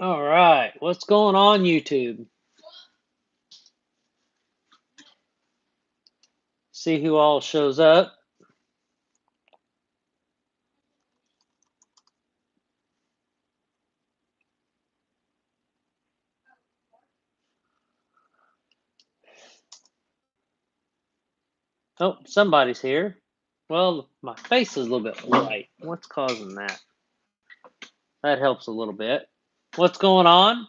All right, what's going on YouTube? See who all shows up. Oh, somebody's here. Well, my face is a little bit white. What's causing that? That helps a little bit. What's going on?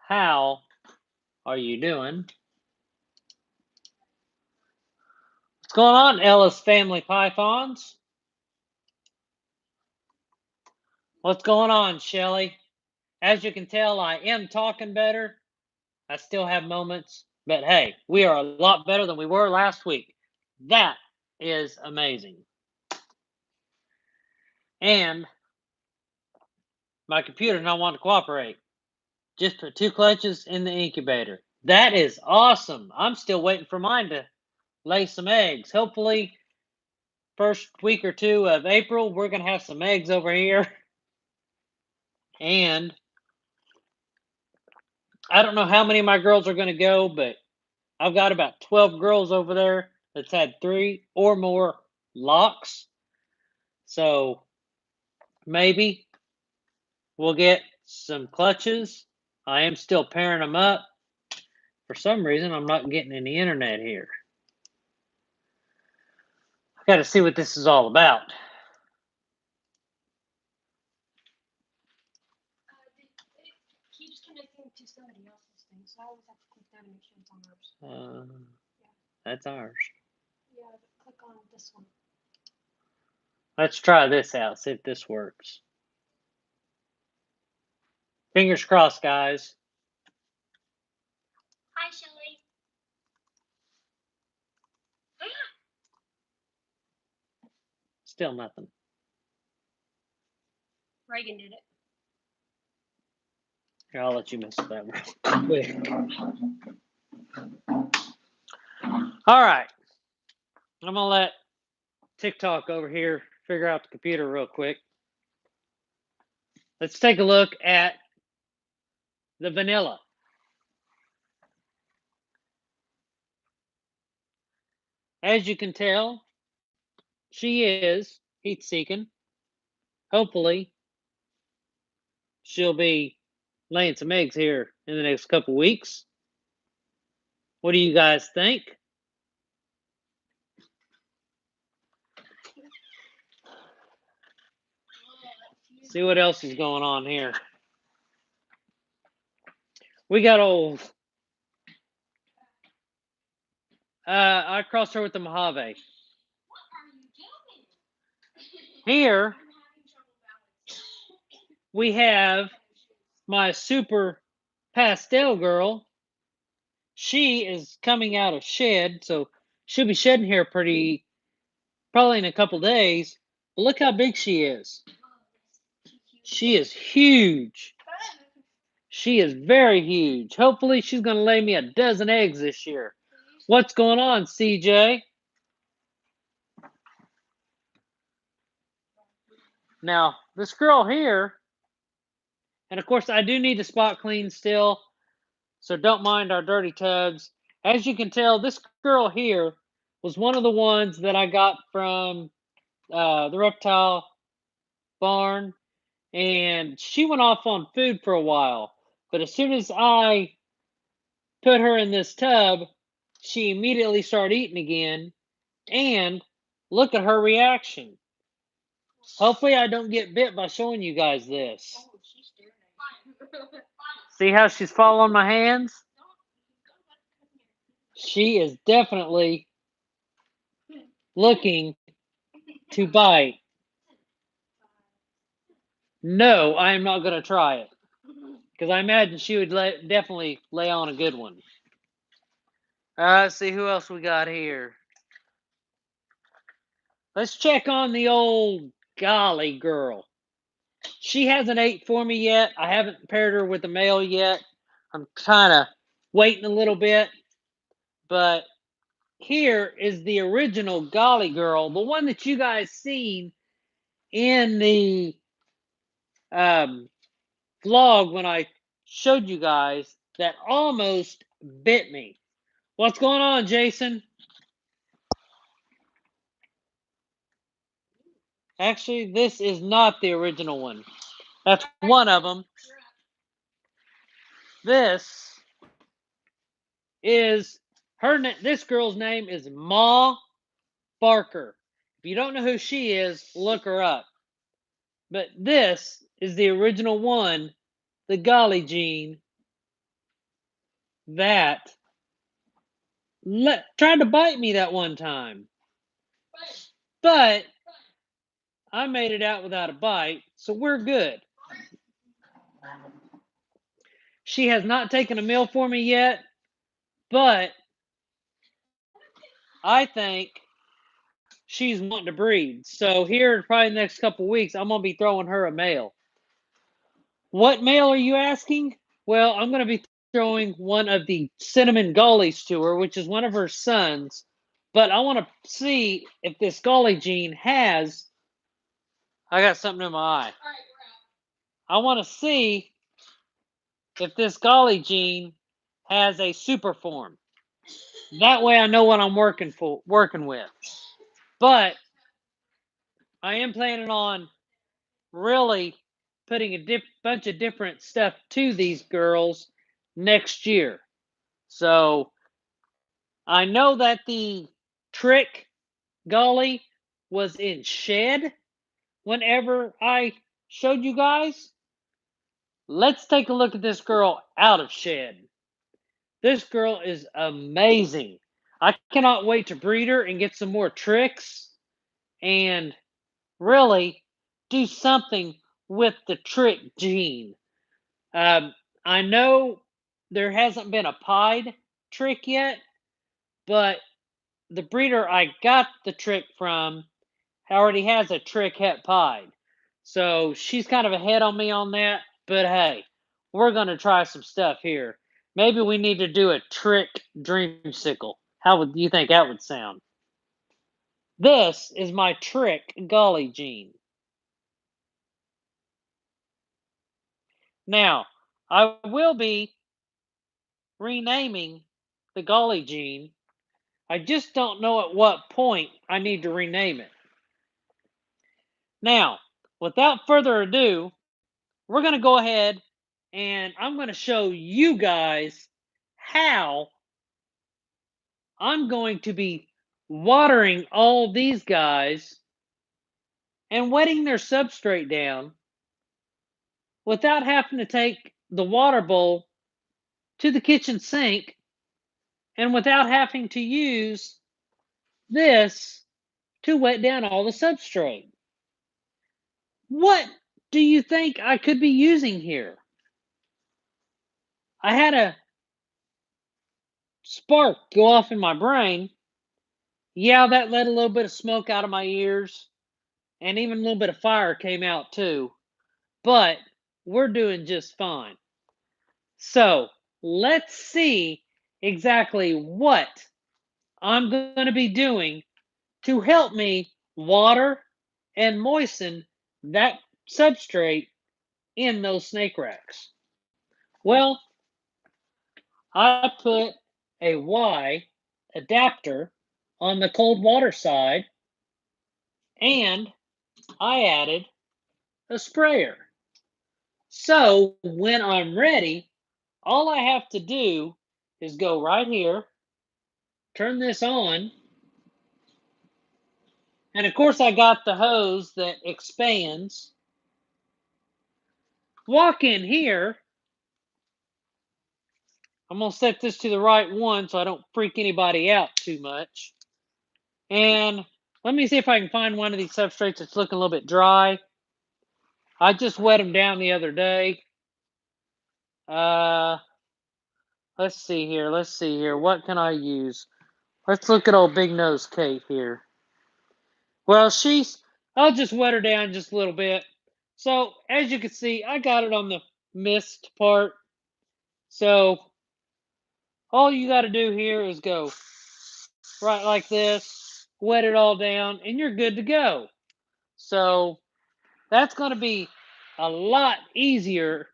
How are you doing? What's going on, Ellis Family Pythons? What's going on, Shelly? As you can tell, I am talking better. I still have moments, but hey, we are a lot better than we were last week. That is amazing. And my computer not wanting to cooperate. Just put 2 clutches in the incubator. That is awesome. I'm still waiting for mine to lay some eggs. Hopefully, first week or two of April, we're going to have some eggs over here. And I don't know how many of my girls are going to go, but I've got about 12 girls over there that's had 3 or more locks. So maybe we'll get some clutches. I am still pairing them up. For some reason, I'm not getting any internet here. I got to see what this is all about. Keeps connecting to somebody else's thing, so I always have to click that and make sure it's on ours. That's ours. Yeah, but click on this one. Let's try this out, see if this works. Fingers crossed, guys. Hi, Shelly. Still nothing. Reagan did it. Here, I'll let you mess with that real quick. All right. I'm going to let TikTok over here figure out the computer real quick. Let's take a look at the vanilla. As you can tell, she is heat seeking. Hopefully, she'll be laying some eggs here in the next couple weeks. What do you guys think? See what else is going on here. We got old. I crossed her with the Mojave. Here we have my super pastel girl. She is coming out of shed, so she'll be shedding here probably in a couple days. But look how big she is. She is huge. She is very huge. Hopefully, she's going to lay me a dozen eggs this year. What's going on, CJ? Now, this girl here, and of course, I do need to spot clean still, so don't mind our dirty tubs. As you can tell, this girl here was one of the ones that I got from the reptile barn, and she went off on food for a while. But as soon as I put her in this tub, she immediately started eating again, and look at her reaction. Hopefully I don't get bit by showing you guys this. See how she's following my hands? She is definitely looking to bite. No, I am not going to try it. Because I imagine she would definitely lay on a good one. Let's see who else we got here. Let's check on the old golly girl. She hasn't ate for me yet. I haven't paired her with the male yet. I'm kind of waiting a little bit. But here is the original golly girl, the one that you guys seen in the vlog when I showed you guys that almost bit me. What's going on, Jason? Actually, this is not the original one. That's one of them. This is her. This girl's name is Ma Barker. If you don't know who she is, look her up. But this is the original one, the Golly Gene, that tried to bite me that one time. But I made it out without a bite, so we're good. She has not taken a meal for me yet, but I think she's wanting to breed. So here, probably the next couple weeks, I'm going to be throwing her a male. What male are you asking? Well, I'm going to be throwing one of the Cinnamon Gollies to her, which is one of her sons. But I want to see if this Golly Gene has. I got something in my eye. I want to see if this Golly Gene has a super form. That way I know what I'm working with. But I am planning on really putting a bunch of different stuff to these girls next year. So I know that the trick Golly was in shed whenever I showed you guys. Let's take a look at this girl out of shed. This girl is amazing. I cannot wait to breed her and get some more tricks and really do something with the trick gene. I know there hasn't been a pied trick yet, but the breeder I got the trick from already has a trick het pied. So she's kind of ahead on me on that, but hey, we're going to try some stuff here. Maybe we need to do a trick dreamsicle. How would you think that would sound? This is my trick Golly Gene. Now, I will be renaming the Golly Gene. I just don't know at what point I need to rename it. Now, without further ado, we're going to go ahead and I'm going to show you guys how I'm going to be watering all these guys and wetting their substrate down without having to take the water bowl to the kitchen sink and without having to use this to wet down all the substrate. What do you think I could be using here? I had a spark go off in my brain. Yeah, that let a little bit of smoke out of my ears, and even a little bit of fire came out too. But we're doing just fine. So let's see exactly what I'm going to be doing to help me water and moisten that substrate in those snake racks. Well, I put a Y adapter on the cold water side and I added a sprayer. So when I'm ready, all I have to do is go right here, turn this on, and of course I got the hose that expands. Walk in here. I'm going to set this to the right one so I don't freak anybody out too much. And let me see if I can find one of these substrates that's looking a little bit dry. I just wet them down the other day. Let's see here. What can I use? Let's look at old Big Nose Kate here. Well, I'll just wet her down just a little bit. So, as you can see, I got it on the mist part. So, all you got to do here is go right like this, wet it all down, and you're good to go. So, That's going to be a lot easier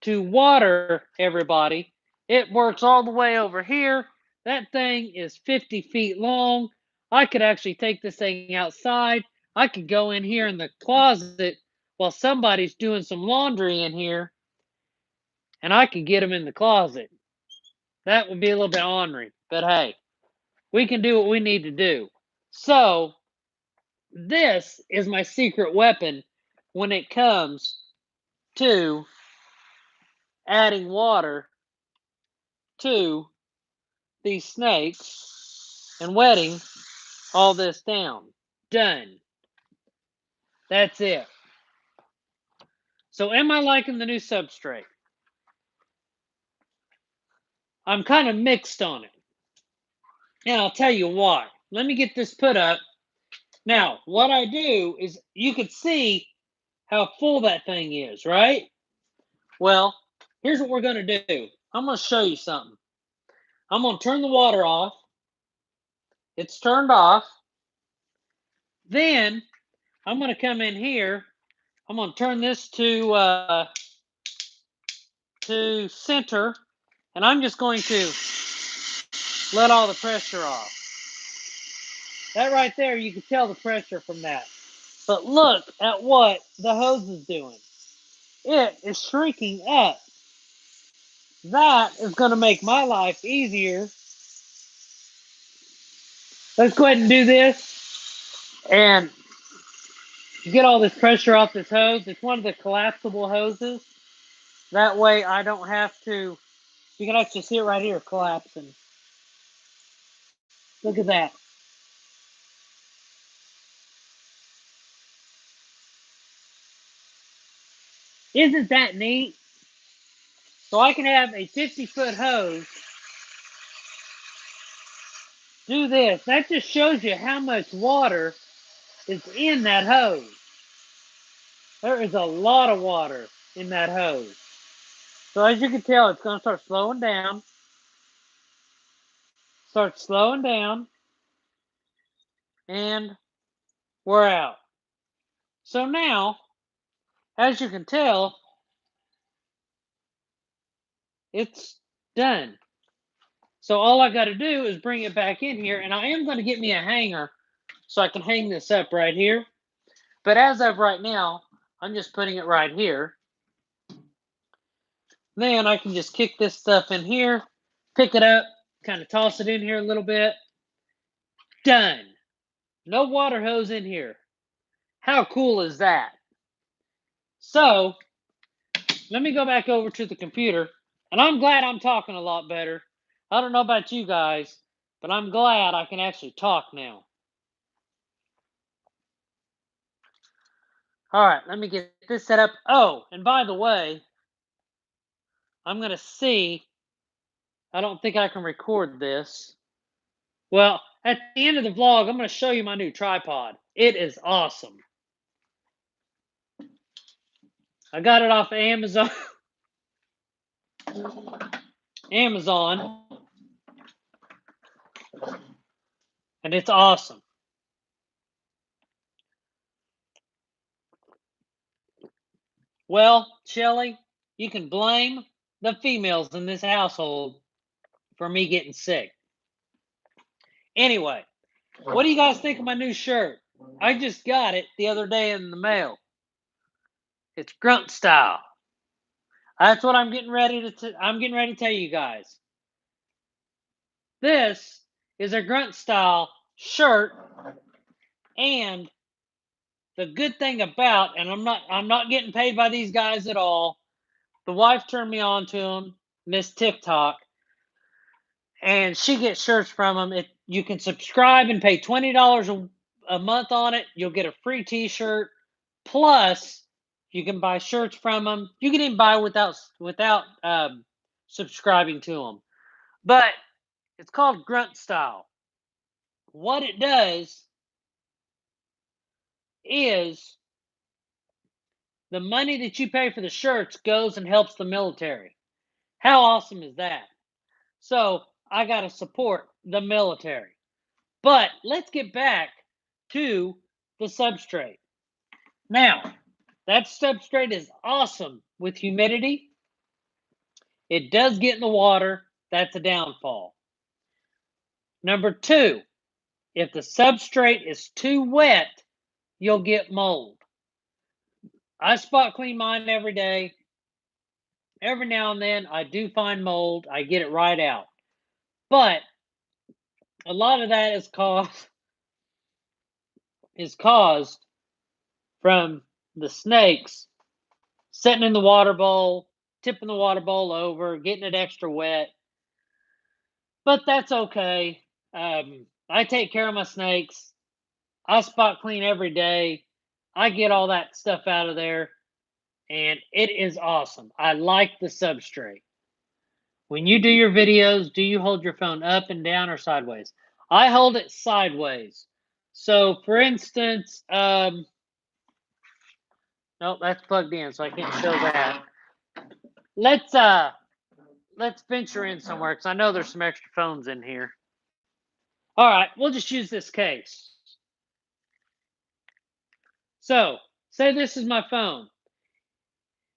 to water everybody. It works all the way over here. That thing is 50 feet long. I could actually take this thing outside. I could go in here in the closet while somebody's doing some laundry in here, and I could get them in the closet. That would be a little bit ornery, but hey, we can do what we need to do. So, this is my secret weapon when it comes to adding water to these snakes and wetting all this down. Done. That's it. So am I liking the new substrate? I'm kind of mixed on it. And I'll tell you why. Let me get this put up. Now, what I do is you can see how full that thing is, right? Well, here's what we're going to do. I'm going to show you something. I'm going to turn the water off. It's turned off. Then I'm going to come in here. I'm going to turn this to center, and I'm just going to let all the pressure off. That right there, you can tell the pressure from that. But look at what the hose is doing. It is shrinking up. That is going to make my life easier. Let's go ahead and do this and get all this pressure off this hose. It's one of the collapsible hoses. That way I don't have to, you can actually see it right here collapsing. Look at that. Isn't that neat? So I can have a 50-foot hose do this. That just shows you how much water is in that hose. There is a lot of water in that hose. So as you can tell, it's going to start slowing down. Start slowing down. And we're out. So now, as you can tell, it's done. So all I got to do is bring it back in here, and I am going to get me a hanger so I can hang this up right here. But as of right now, I'm just putting it right here. Then I can just kick this stuff in here, pick it up, kind of toss it in here a little bit. Done. No water hose in here. How cool is that? So, let me go back over to the computer, and I'm glad I'm talking a lot better. I don't know about you guys, but I'm glad I can actually talk now. All right, let me get this set up. Oh, and by the way, I'm going to see. I don't think I can record this. Well, at the end of the vlog, I'm going to show you my new tripod. It is awesome. I got it off of Amazon. And it's awesome. Well, Shelly, you can blame the females in this household for me getting sick. Anyway, what do you guys think of my new shirt? I just got it the other day in the mail. It's grunt style. That's what I'm getting ready to tell you guys. This is a grunt style shirt, and the good thing about, and I'm not getting paid by these guys at all. The wife turned me on to them, Miss TikTok, and she gets shirts from them. You can subscribe and pay $20 a month on it. You'll get a free T-shirt. Plus, you can buy shirts from them. You can even buy without subscribing to them. But it's called Grunt Style. What it does is the money that you pay for the shirts goes and helps the military. How awesome is that? So I got to support the military. But let's get back to the substrate. Now, that substrate is awesome with humidity. It does get in the water. That's a downfall. Number two, if the substrate is too wet, you'll get mold. I spot clean mine every day. Every now and then, I do find mold. I get it right out. But a lot of that is caused from the snakes sitting in the water bowl, tipping the water bowl over, getting it extra wet. But that's okay. I take care of my snakes. I spot clean every day. I get all that stuff out of there, and it is awesome. I like the substrate. When you do your videos, do you hold your phone up and down or sideways? I hold it sideways. So, for instance, nope, that's plugged in, so I can't show that. Let's venture in somewhere because I know there's some extra phones in here. All right, we'll just use this case. So, say this is my phone.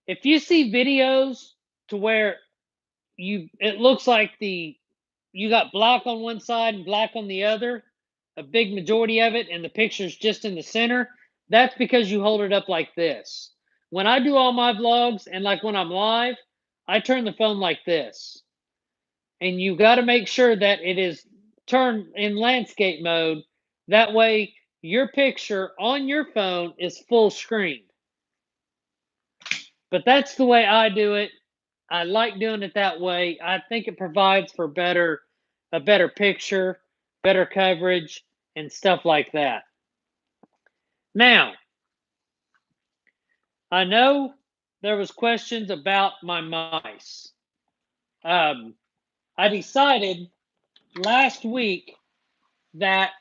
If you see videos to where it looks like you got black on one side and black on the other, a big majority of it, and the picture's just in the center, that's because you hold it up like this. When I do all my vlogs and like when I'm live, I turn the phone like this. And you got to make sure that it is turned in landscape mode. That way your picture on your phone is full screen. But that's the way I do it. I like doing it that way. I think it provides for a better picture, better coverage, and stuff like that. Now, I know there was questions about my mice. I decided last week that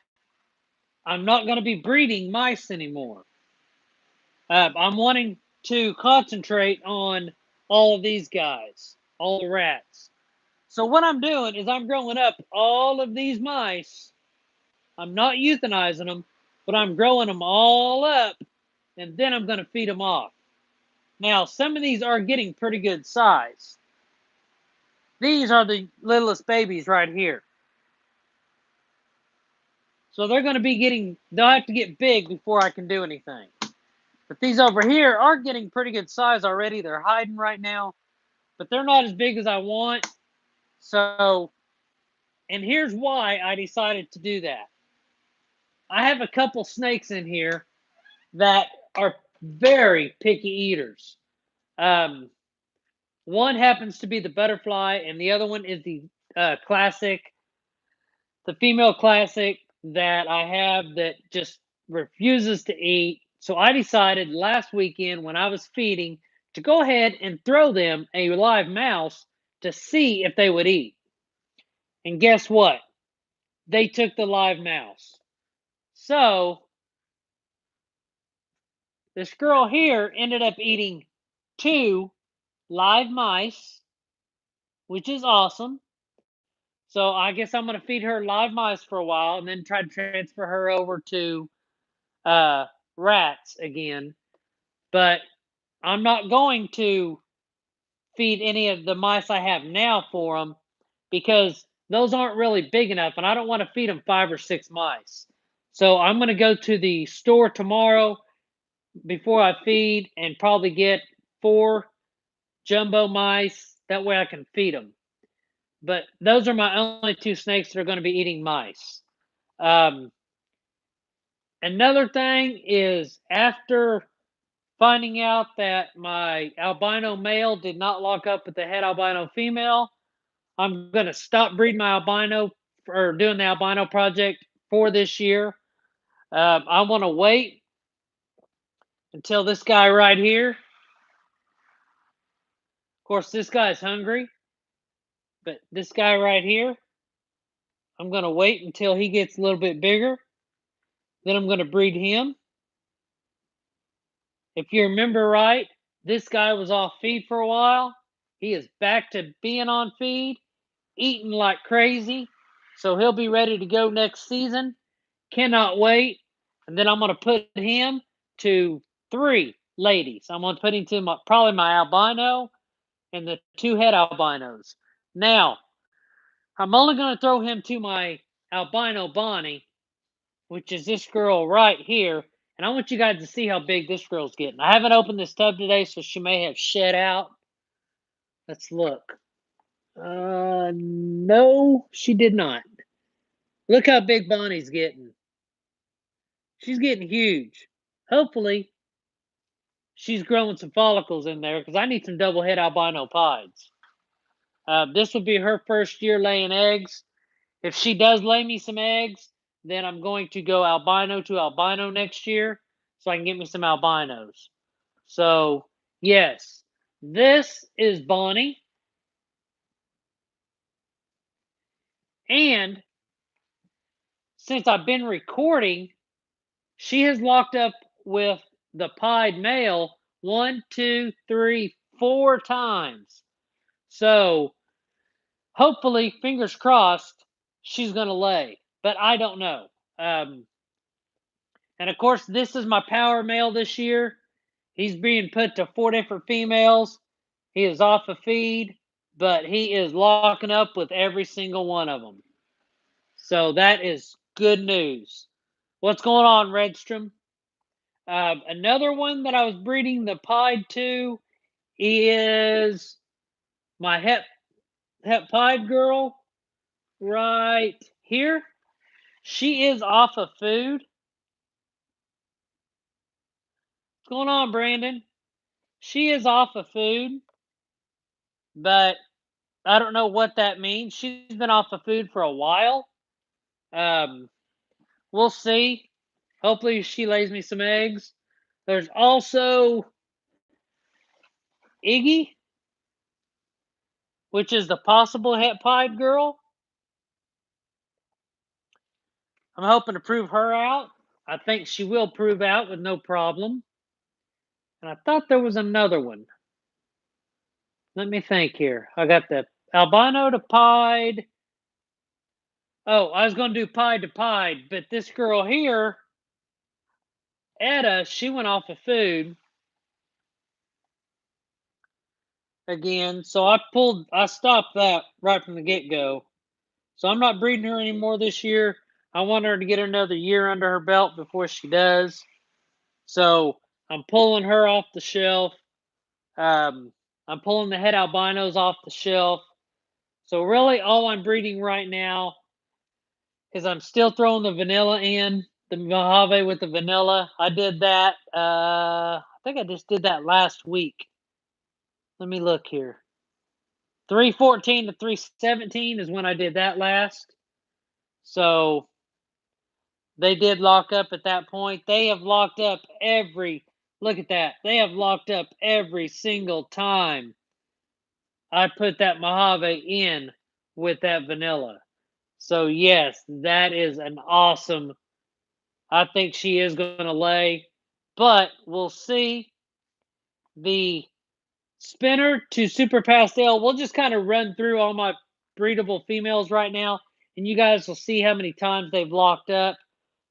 I'm not going to be breeding mice anymore. I'm wanting to concentrate on all of these guys, all the rats. So what I'm doing is I'm growing up all of these mice. I'm not euthanizing them, but I'm growing them all up, and then I'm going to feed them off. Now, some of these are getting pretty good size. These are the littlest babies right here. So they're going to be they'll have to get big before I can do anything. But these over here are getting pretty good size already. They're hiding right now, but they're not as big as I want. So, and here's why I decided to do that. I have a couple snakes in here that are very picky eaters. One happens to be the butterfly, and the other one is the classic, the female classic that I have that just refuses to eat. So I decided last weekend when I was feeding to go ahead and throw them a live mouse to see if they would eat. And guess what? They took the live mouse. So this girl here ended up eating 2 live mice, which is awesome. So I guess I'm going to feed her live mice for a while and then try to transfer her over to rats again. But I'm not going to feed any of the mice I have now for them because those aren't really big enough and I don't want to feed them 5 or 6 mice. So I'm going to go to the store tomorrow before I feed and probably get 4 jumbo mice. That way I can feed them. But those are my only 2 snakes that are going to be eating mice. Another thing is after finding out that my albino male did not lock up with the head albino female, I'm going to stop breeding my albino or doing the albino project for this year. I want to wait until this guy right here. Of course, this guy's hungry, but this guy right here, I'm going to wait until he gets a little bit bigger. Then I'm going to breed him. If you remember right, this guy was off feed for a while. He is back to being on feed, eating like crazy. So he'll be ready to go next season. Cannot wait. And then I'm going to put him to 3 ladies. I'm going to put into probably my albino and the 2 het albinos. Now, I'm only going to throw him to my albino Bonnie, which is this girl right here. And I want you guys to see how big this girl's getting. I haven't opened this tub today, so she may have shed out. Let's look. No, she did not. Look how big Bonnie's getting. She's getting huge. Hopefully, she's growing some follicles in there because I need some double het albino pieds. This will be her first year laying eggs. If she does lay me some eggs, then I'm going to go albino to albino next year so I can get me some albinos. So, yes, this is Bonnie. And since I've been recording, she has locked up with the pied male 1, 2, 3, 4 times. So, hopefully, fingers crossed, she's going to lay. But I don't know. And of course, this is my power male this year. He's being put to 4 different females. He is off a feed, but he is locking up with every single one of them. So that is good news. What's going on, Redstrom? Another one that I was breeding the pied to is my het pied girl right here. She is off of food. What's going on, Brandon? She is off of food, but I don't know what that means. She's been off of food for a while. We'll see. Hopefully she lays me some eggs. There's also Iggy, which is the possible het pied girl. I'm hoping to prove her out. I think she will prove out with no problem. And I thought there was another one. Let me think here. I got the albino to pied. Oh, I was going to do pied to pied, but this girl here, Etta, she went off of food again. So I stopped that right from the get-go. So I'm not breeding her anymore this year. I want her to get another year under her belt before she does. So I'm pulling her off the shelf. I'm pulling the het albinos off the shelf. So really all I'm breeding right now is I'm still throwing the vanilla in, the Mojave with the vanilla. I did that, I think I just did that last week. Let me look here. 314 to 317 is when I did that last. So they did lock up at that point. They have locked up look at that. They have locked up every single time I put that Mojave in with that vanilla. So yes, that is an awesome. I think she is going to lay, but we'll see. The spinner to super pastel. We'll just kind of run through all my breedable females right now, and you guys will see how many times they've locked up.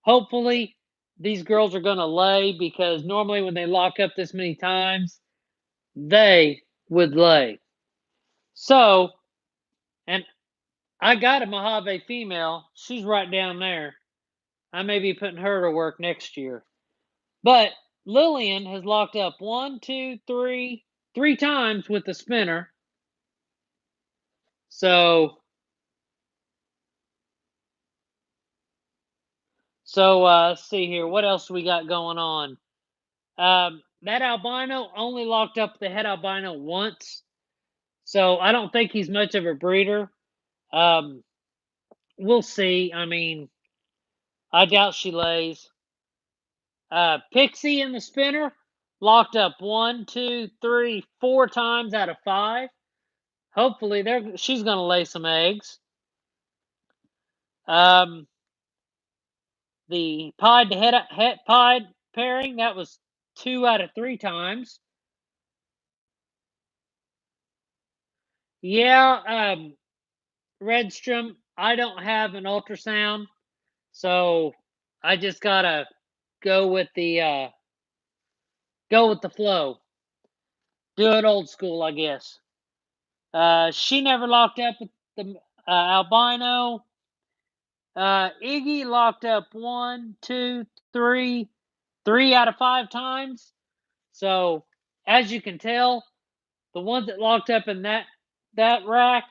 Hopefully, these girls are going to lay because normally when they lock up this many times, they would lay. So, and I got a Mojave female. She's right down there. I may be putting her to work next year. But Lillian has locked up 3 times with the spinner. So let's see here. What else we got going on? That albino only locked up the het albino once. So I don't think he's much of a breeder. We'll see. I mean, I doubt she lays. Pixie in the spinner locked up 1, 2, 3, 4 times out of 5. Hopefully, she's going to lay some eggs. The pied to het pied pairing, that was 2 out of 3 times. Yeah, Redstrom, I don't have an ultrasound, so I just gotta go with the go with the flow. Do it old school, I guess. She never locked up with the albino. Iggy locked up 1, 2, 3, 3 out of 5 times. So, as you can tell, the ones that locked up in that rack,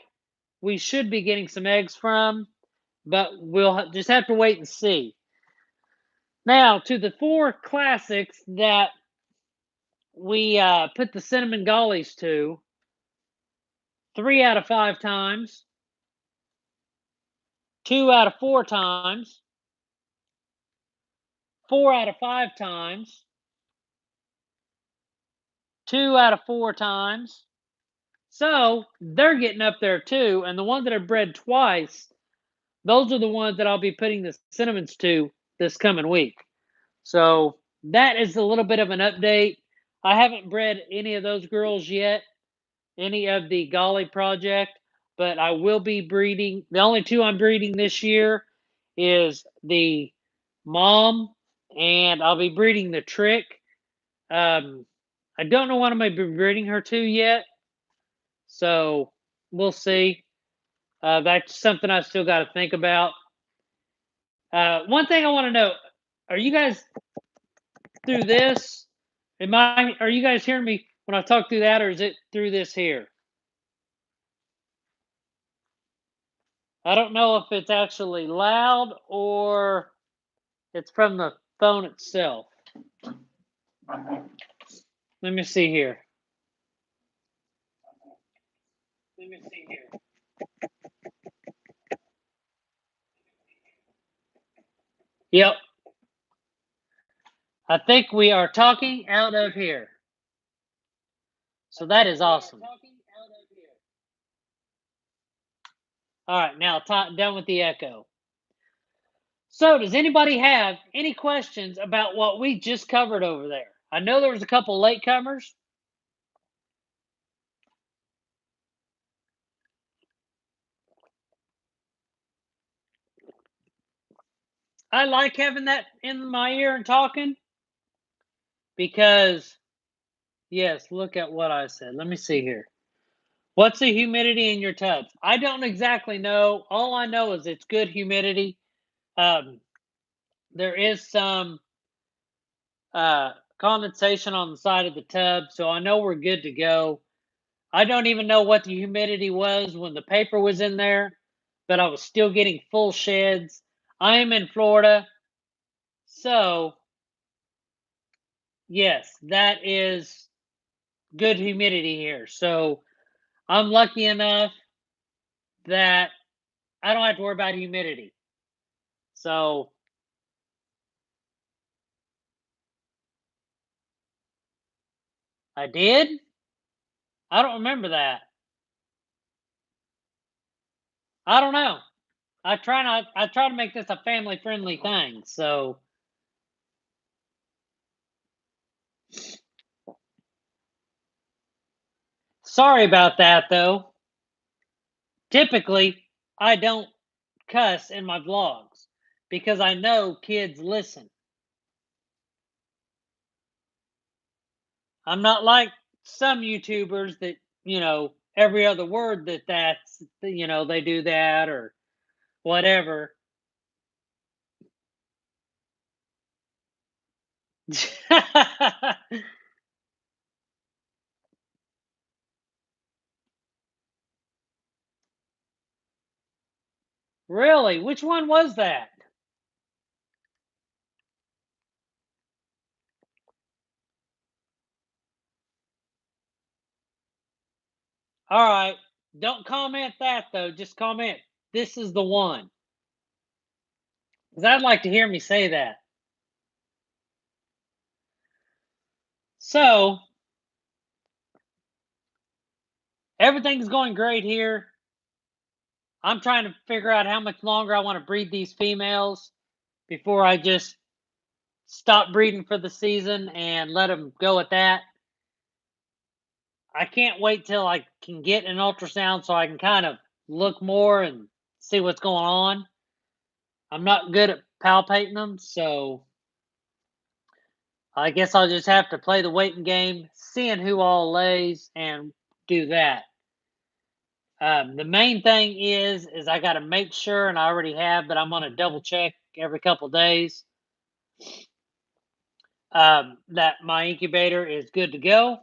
we should be getting some eggs from, but we'll just have to wait and see. Now, to the 4 classics that we put the cinnamon gollies to, 3 out of 5 times, 2 out of 4 times, 4 out of 5 times, 2 out of 4 times. So they're getting up there too. And the ones that are bred twice, those are the ones that I'll be putting the cinnamons to this coming week. So that is a little bit of an update. I haven't bred any of those girls yet, any of the Golly project, but I will be breeding. The only 2 I'm breeding this year is the mom, and I'll be breeding the trick. I don't know what I'm going to be breeding her to yet, so we'll see. That's something I still got to think about. One thing I want to know: are you guys through this? Are you guys hearing me when I talk through that, or is it through this here? I don't know if it's actually loud or it's from the phone itself. Let me see here. Yep. I think we are talking out of here. So that is awesome. All right, now done with the echo. So, does anybody have any questions about what we just covered over there? I know there was a couple latecomers. I like having that in my ear and talking because, yes, look at what I said. Let me see here. What's the humidity in your tubs? I don't exactly know. All I know is it's good humidity. There is some condensation on the side of the tub, so I know we're good to go. I don't even know what the humidity was when the paper was in there, but I was still getting full sheds. I am in Florida, so yes, that is good humidity here. So I'm lucky enough that I don't have to worry about humidity. So I did? I don't remember that. I don't know. I try to make this a family friendly thing. So sorry about that though. Typically, I don't cuss in my vlogs because I know kids listen. I'm not like some YouTubers that, every other word that's, they do that or whatever. Really? Which one was that? All right. Don't comment that though. Just comment, this is the one. Because I'd like to hear me say that. So, everything's going great here. I'm trying to figure out how much longer I want to breed these females before I just stop breeding for the season and let them go at that. I can't wait till I can get an ultrasound so I can kind of look more and see what's going on. I'm not good at palpating them, so I guess I'll just have to play the waiting game, seeing who all lays, and do that. The main thing is I got to make sure, and I already have, but I'm going to double check every couple days that my incubator is good to go.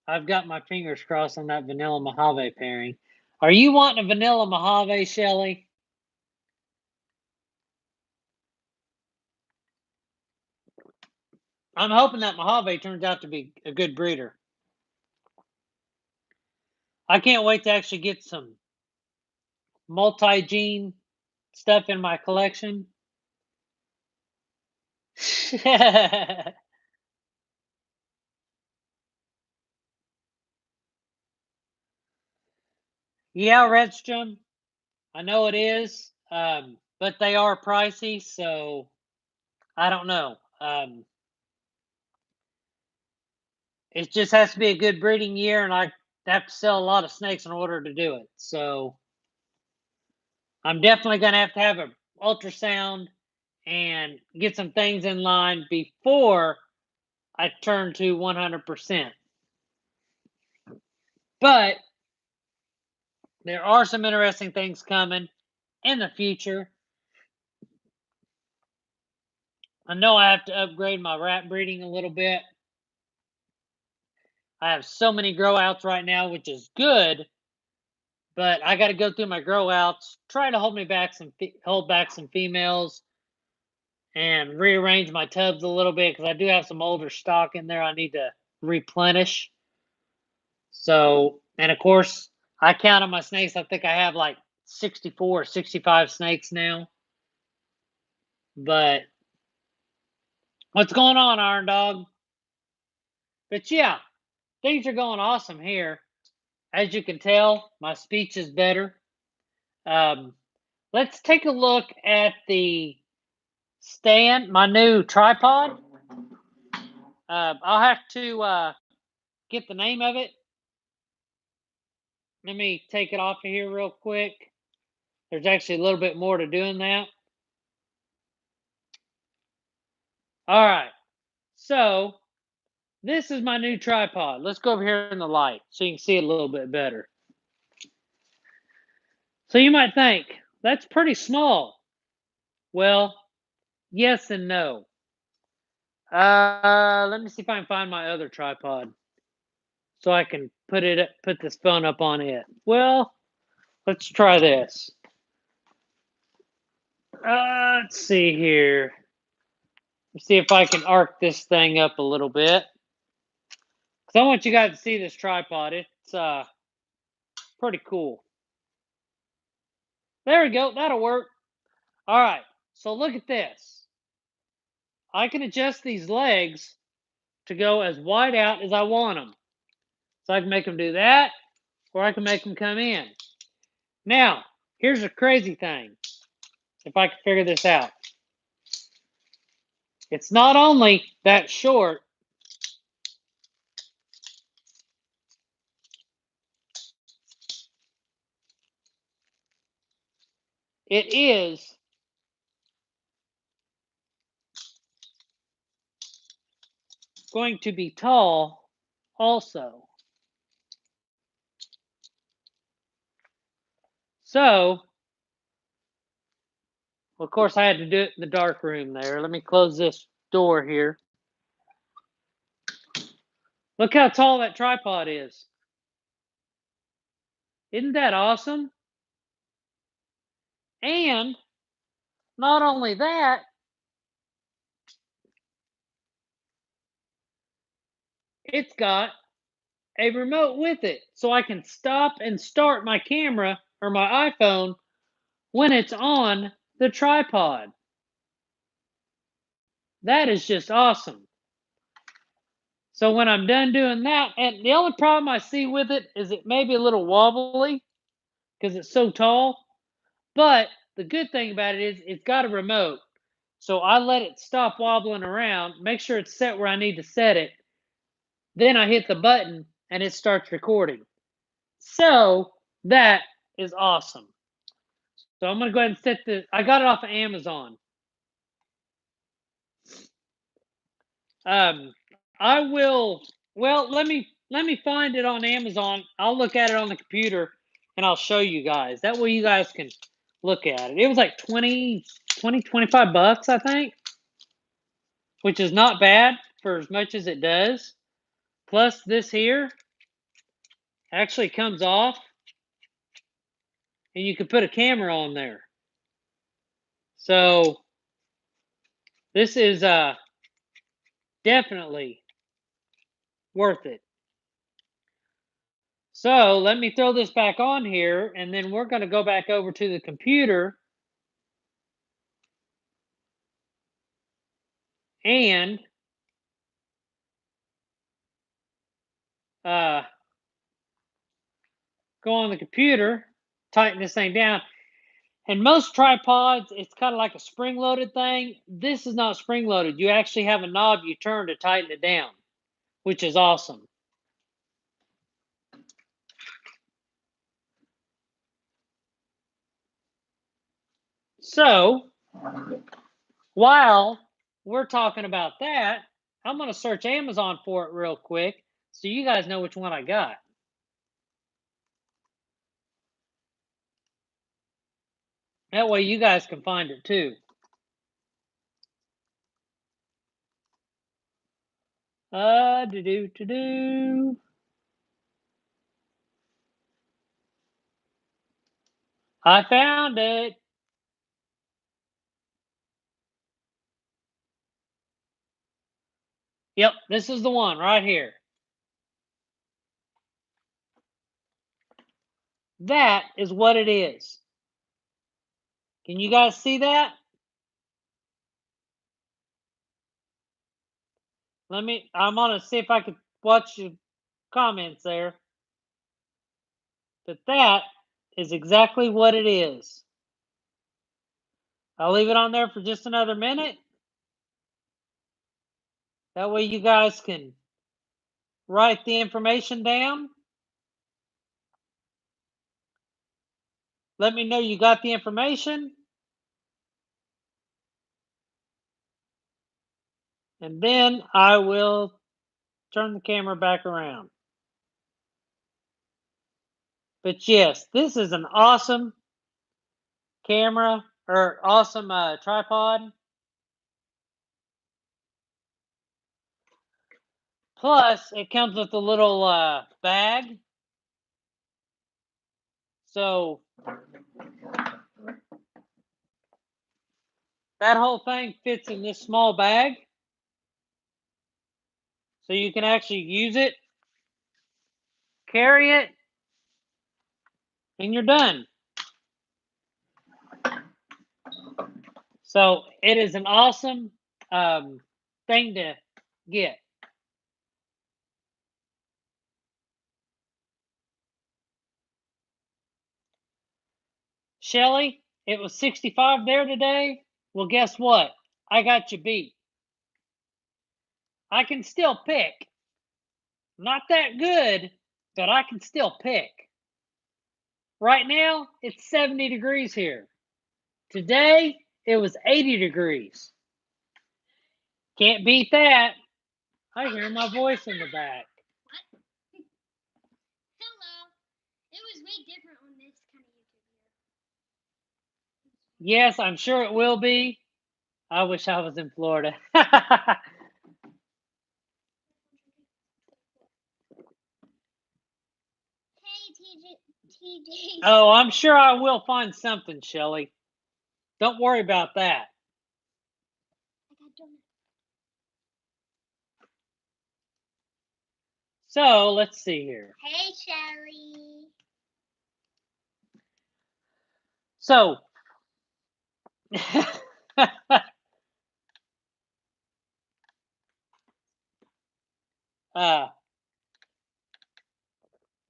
I've got my fingers crossed on that vanilla Mojave pairing. Are you wanting a vanilla Mojave, Shelly? I'm hoping that Mojave turns out to be a good breeder. I can't wait to actually get some multi-gene stuff in my collection. Yeah, Redstrom, I know it is, but they are pricey, so I don't know. It just has to be a good breeding year, and I have to sell a lot of snakes in order to do it. So I'm definitely going to have an ultrasound and get some things in line before I turn to 100%. But there are some interesting things coming in the future. I know I have to upgrade my rat breeding a little bit. I have so many grow outs right now, which is good, but I got to go through my grow outs, try to hold back some females, and rearrange my tubs a little bit because I do have some older stock in there I need to replenish. So, and of course, I count on my snakes. I think I have like 64 or 65 snakes now. But what's going on, Iron Dog? But yeah, things are going awesome here. As you can tell, my speech is better. Let's take a look at the stand, my new tripod. I'll have to get the name of it. Let me take it off of here real quick. There's actually a little bit more to doing that. All right. So this is my new tripod. Let's go over here in the light so you can see it a little bit better. So you might think, that's pretty small. Well, yes and no. Let me see if I can find my other tripod so I can put this phone up on it. Well, let's try this. Let's see here. Let's see if I can arc this thing up a little bit. Because I want you guys to see this tripod. It's pretty cool. There we go. That'll work. All right. So look at this. I can adjust these legs to go as wide out as I want them. So I can make them do that, or I can make them come in. Now, here's a crazy thing. If I can figure this out. It's not only that short, it is going to be tall also. So, of course, I had to do it in the dark room there. Let me close this door here. Look how tall that tripod is. Isn't that awesome? And not only that, it's got a remote with it. So I can stop and start my camera or my iPhone when it's on the tripod. That is just awesome. So when I'm done doing that, and the only problem I see with it is it may be a little wobbly because it's so tall. But the good thing about it is it's got a remote. So I let it stop wobbling around, make sure it's set where I need to set it. Then I hit the button and it starts recording. So that is awesome. So I'm going to go ahead and set this. I got it off of Amazon. I will. Well, let me find it on Amazon. I'll look at it on the computer and I'll show you guys. That way you guys can look at it. It was like 25 bucks, I think, which is not bad for as much as it does. Plus this here actually comes off and you can put a camera on there. So this is definitely worth it. So let me throw this back on here, and then we're going to go back over to the computer and go on the computer, tighten this thing down. And most tripods, it's kind of like a spring-loaded thing. This is not spring-loaded. You actually have a knob you turn to tighten it down, which is awesome. So while we're talking about that, I'm going to search Amazon for it real quick so you guys know which one I got. That way you guys can find it too. Do. I found it. Yep, this is the one right here. That is what it is. Can you guys see that? I'm gonna see if I can watch your comments there. But that is exactly what it is. I'll leave it on there for just another minute. That way you guys can write the information down. Let me know you got the information. And then I will turn the camera back around. But yes, this is an awesome camera or awesome tripod. Plus, it comes with a little bag. So that whole thing fits in this small bag. So you can actually use it, carry it, and you're done. So it is an awesome thing to get. Shelly, it was 65 there today. Well, guess what? I got you beat. I can still pick. Not that good, but I can still pick. Right now, it's 70 degrees here. Today, it was 80 degrees. Can't beat that. I hear my voice in the back. What? Hello. It was way different on this kind of YouTube here. Yes, I'm sure it will be. I wish I was in Florida. TJ. Oh, I'm sure I will find something, Shelly. Don't worry about that. So let's see here. Hey, Shelly. So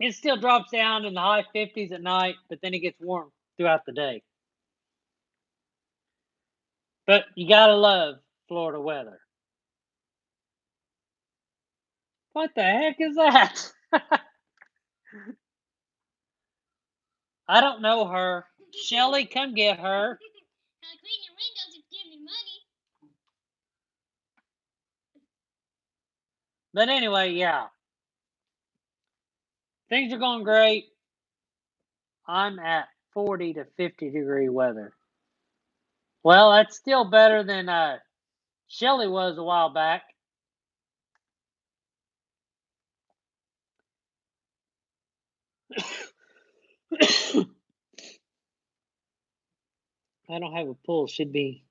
it still drops down in the high 50s at night, but then it gets warm throughout the day. But you gotta love Florida weather. What the heck is that? I don't know her. Shelly, come get her. I'll clean your windows if you give me money. But anyway, yeah. Things are going great. I'm at 40 to 50 degree weather. Well, that's still better than Shelly was a while back. I don't have a pool. Should be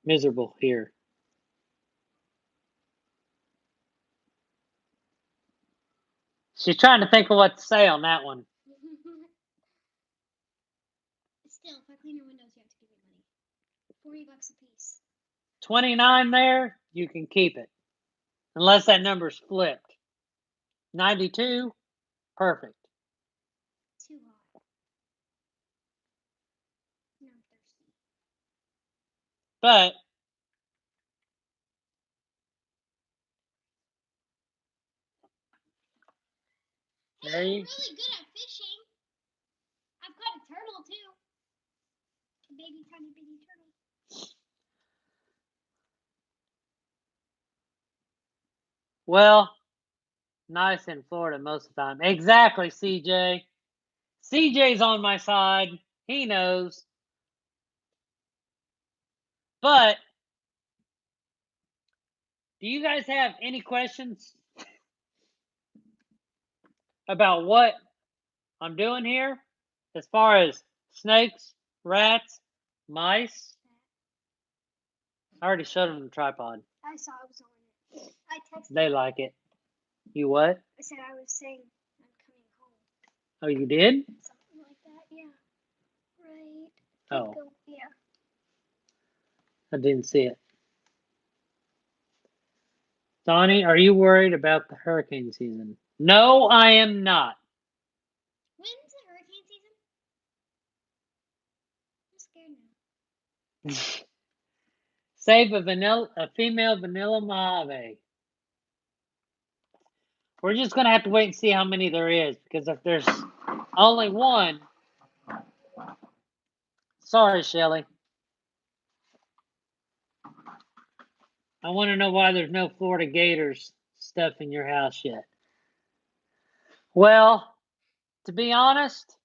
miserable here. She's trying to think of what to say on that one. Still, if I clean your windows, you have to give me money. $40 a piece. 29 there, you can keep it. Unless that number's flipped. 92, perfect. Too hot. No, I'm thirsty. But Hey, there I'm you really good at fishing. I've caught a turtle too. A baby, tiny, bitty turtle. well, nice in Florida most of the time. Exactly, CJ. CJ's on my side. He knows. But do you guys have any questions about what I'm doing here? As far as snakes, rats, mice? I already showed them the tripod. I saw it was on it. I texted. They like it. You what? I said I was saying I'm coming home. Oh, you did? Something like that, yeah. Right. Oh. Go, yeah. I didn't see it. Donnie, are you worried about the hurricane season? No, I am not. When's the hurricane season? I'm scared now. Save a female vanilla Mojave. We're just gonna have to wait and see how many there is, because if there's only one, sorry, Shelly. I want to know why there's no Florida Gators stuff in your house yet. Well, to be honest,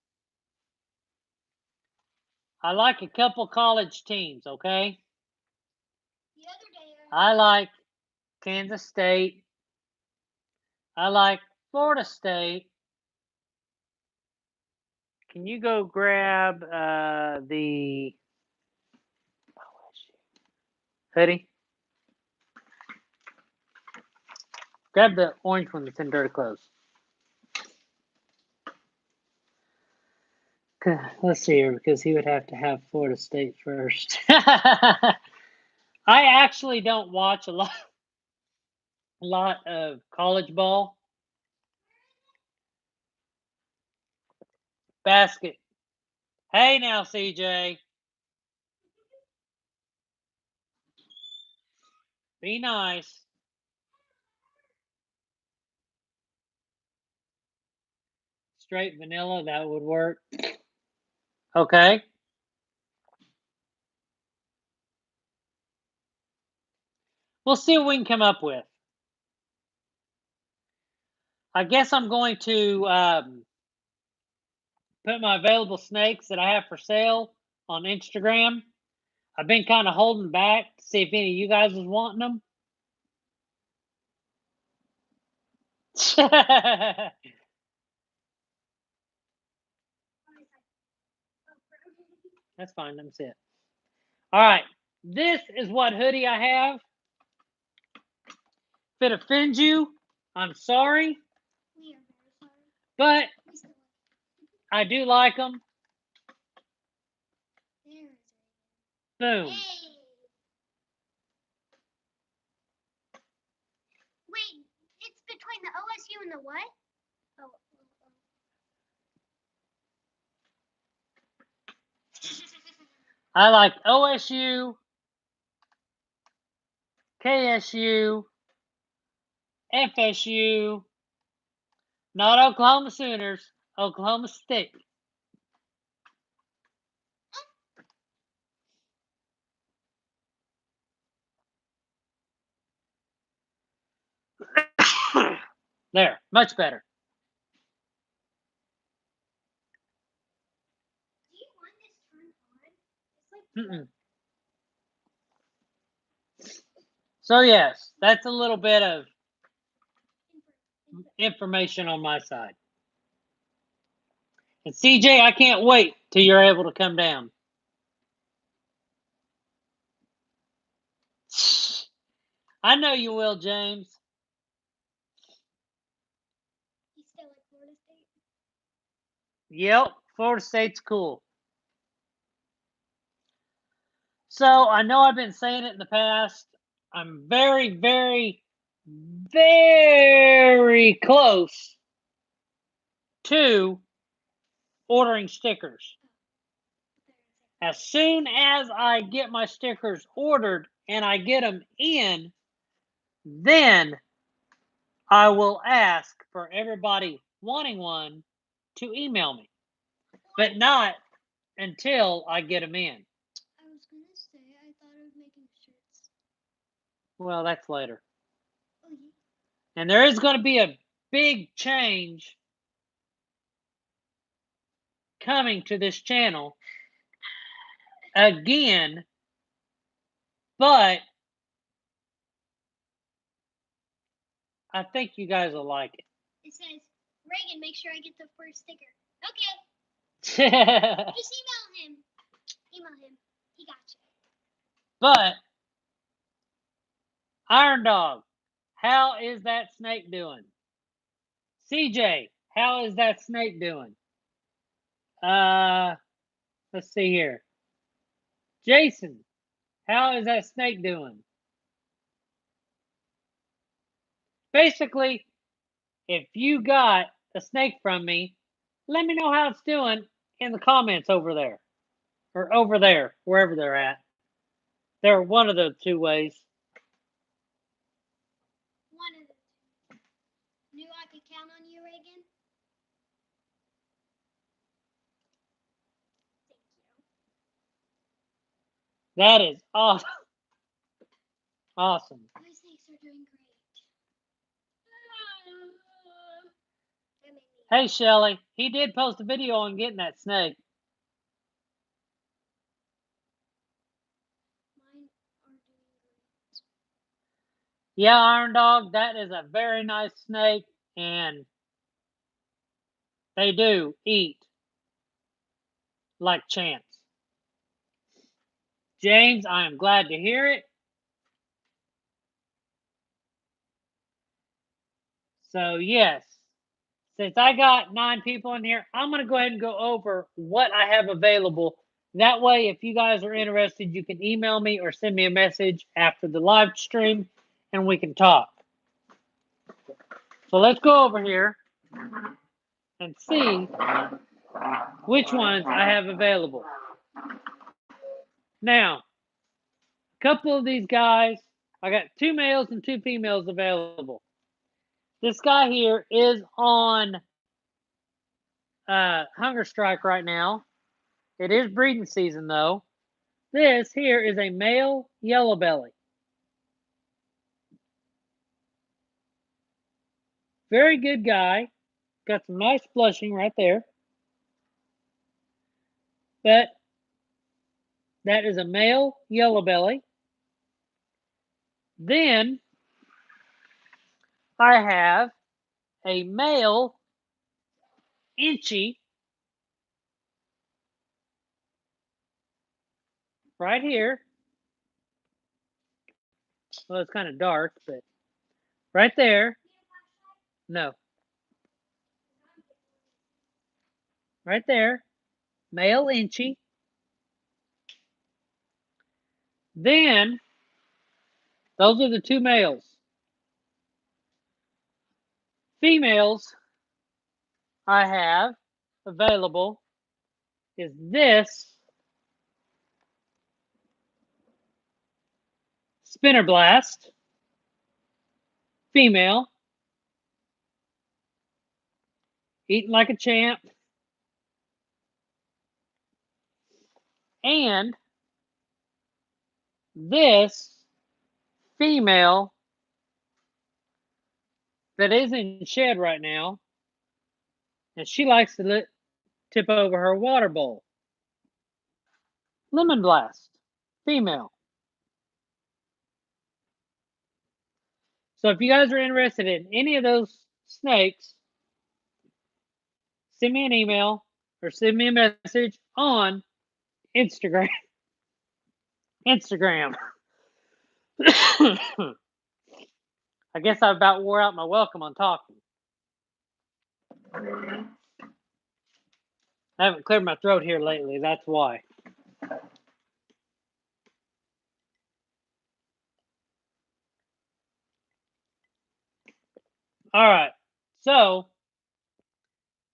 I like a couple college teams, okay? The other day I like Kansas State. I like Florida State. Can you go grab the hoodie? Grab the orange one that's in dirty clothes. Let's see here, because he would have to have Florida State first. I actually don't watch a lot of college ball. Basket. Hey now, CJ. Be nice. Straight vanilla, that would work. Okay. We'll see what we can come up with. I guess I'm going to put my available snakes that I have for sale on Instagram. I've been kind of holding back to see if any of you guys was wanting them. That's fine. Let me see it. All right. This is what hoodie I have. If it offends you, I'm sorry. we are very sorry. But We still I do like them. there is Boom. Hey. Wait, it's between the OSU and the what? Oh. I like OSU, KSU, FSU, not Oklahoma Sooners, Oklahoma State. There, much better. Do you want this turned on? It's like Mm-mm. So yes, that's a little bit of information on my side. And CJ, I can't wait till you're able to come down. I know you will, James. He's still at Florida State. Yep, Florida State's cool. So I know I've been saying it in the past. I'm very, very, very close to ordering stickers. As soon as I get my stickers ordered and I get them in, then I will ask for everybody wanting one to email me, but not until I get them in. I was gonna say I thought I was making shirts. Well, that's later. Oh yeah. And there is going to be a big change coming to this channel again, but I think you guys will like It says, Reagan, make sure I get the first sticker. Okay. it. Just email him. Email him. He got you. But Iron Dog, how is that snake doing? CJ, how is that snake doing? Let's see here. Jason, how is that snake doing? Basically, if you got a snake from me, let me know how it's doing in the comments over there. Or over there, wherever they're at. They're one of the two ways. One of the two. Knew I could count on you, Reagan? Thank you. That is awesome. Awesome. My snakes are doing great. That made me Hey, Shelly, he did post a video on getting that snake. Mine are doing great. Yeah, Iron Dog, that is a very nice snake, and they do eat like champs. James, I am glad to hear it. So, yes, since I got 9 people in here, I'm going to go ahead and go over what I have available. That way, if you guys are interested, you can email me or send me a message after the live stream, and we can talk. So let's go over here and see which ones I have available. Now, a couple of these guys, I got 2 males and 2 females available. This guy here is on hunger strike right now. It is breeding season though. This here is a male yellow belly. Very good guy. Got some nice blushing right there. But that is a male yellow belly. Then I have a male inchy right here. Well, it's kind of dark, but right there. No. Right there. Male inchy. Then those are the 2 males. Females I have available is this Spinner Blast female, eating like a champ, and this female that is in shed right now, and she likes to tip over her water bowl. Lemon Blast, female. So if you guys are interested in any of those snakes, send me an email or send me a message on Instagram. I guess I about wore out my welcome on talking. I haven't cleared my throat here lately, that's why. All right, so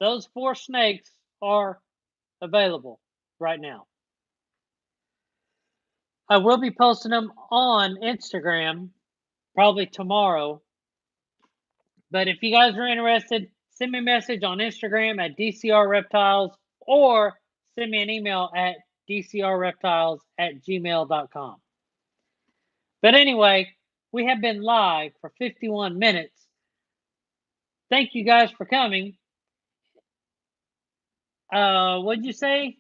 those 4 snakes are available right now. I will be posting them on Instagram probably tomorrow. But if you guys are interested, send me a message on Instagram at DCR Reptiles or send me an email at dcrreptiles@gmail.com. But anyway, we have been live for 51 minutes. Thank you guys for coming. What'd you say?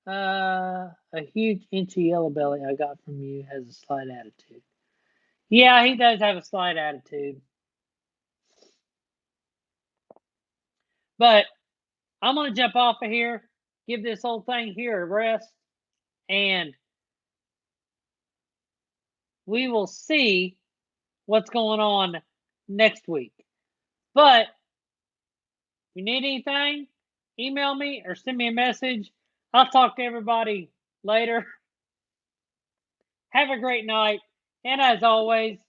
A huge inchy yellow belly I got from you has a slight attitude. Yeah, he does have a slight attitude. But I'm going to jump off of here, give this whole thing here a rest, and we will see what's going on next week. But if you need anything, email me or send me a message. I'll talk to everybody later. Have a great night. And as always,